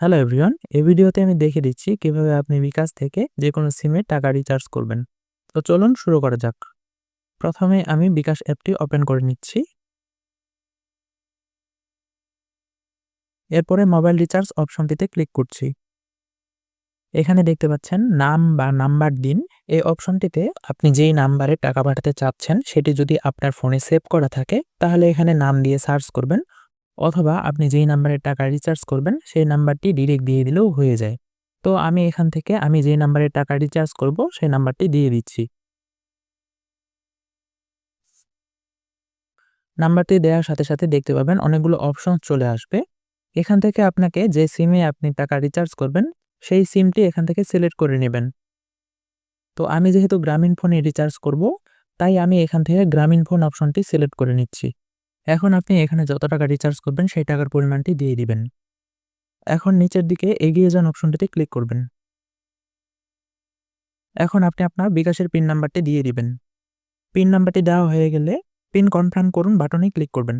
Hello everyone, এই ভিডিওতে আমি দেখিয়ে দিচ্ছি কিভাবে আপনি বিকাশ থেকে যে কোনো সিমে টাকা রিচার্জ করবেন। তো চলুন শুরু করা যাক। প্রথমে আমি বিকাশ অ্যাপটি ওপেন করে নিচ্ছি। এরপরে মোবাইল রিচার্জ অপশনটিতে ক্লিক করছি। এখানে দেখতে পাচ্ছেন নাম বা নাম্বার দিন। এই অপশনটিতে আপনি যেই নাম্বারে টাকা পাঠাতে চাচ্ছেন সেটি যদি আপনার ফোনে সেভ করা থাকে তাহলে এখানে নাম দিয়ে সার্চ করবেন, অথবা আপনি যেই নাম্বারে টাকা রিচার্জ করবেন সেই নাম্বারটি ডিরেক্ট দিয়ে দিলেও হয়ে যায়। তো আমি এখান থেকে আমি যেই নাম্বারে টাকা রিচার্জ করব সেই নাম্বারটি দিয়ে দিচ্ছি। নাম্বারটি দেওয়ার সাথে সাথে দেখতে পাবেন অনেকগুলো অপশন চলে আসবে। এখান থেকে আপনাকে যে সিমে আপনি টাকা রিচার্জ করবেন সেই সিমটি এখান থেকে সিলেক্ট করে নেবেন। তো আমি যেহেতু গ্রামীণ ফোনে রিচার্জ করব, তাই আমি এখান থেকে গ্রামীণ ফোন অপশনটি সিলেক্ট করে নিচ্ছি। এখন আপনি এখানে যত টাকা রিচার্জ করবেন সেই টাকার পরিমাণটি দিয়ে দিবেন। এখন নিচের দিকে এগিয়ে যান অপশনটিতে ক্লিক করবেন। এখন আপনি আপনার বিকাশের পিন নাম্বারটি দিয়ে দিবেন। পিন নাম্বারটি দেওয়া হয়ে গেলে পিন কনফার্ম করুন বাটনে ক্লিক করবেন।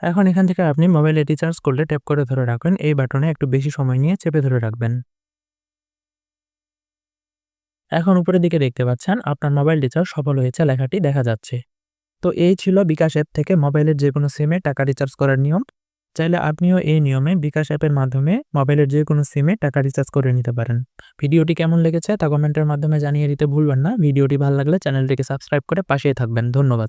এখন এখান থেকে আপনি মোবাইলে রিচার্জ করলে ট্যাপ করে ধরে রাখবেন। এই বাটনে একটু বেশি সময় নিয়ে চেপে ধরে রাখবেন। এখন উপরের দিকে দেখতে পাচ্ছেন আপনার মোবাইল রিচার্জ সফল হয়েছে লেখাটি দেখা যাচ্ছে। তো এই ছিল বিকাশ অ্যাপ থেকে মোবাইলের যেকোনো সিমে টাকা রিচার্জ করার নিয়ম। চাইলে আপনিও এই নিয়মে বিকাশ অ্যাপের মাধ্যমে মোবাইলের যেকোনো সিমে টাকা রিচার্জ করে নিতে পারেন। ভিডিওটি কেমন লেগেছে তা কমেন্টের মাধ্যমে জানিয়ে দিতে ভুলবেন না। ভিডিওটি ভালো লাগলে চ্যানেলটিকে সাবস্ক্রাইব করে পাশেই থাকবেন। ধন্যবাদ।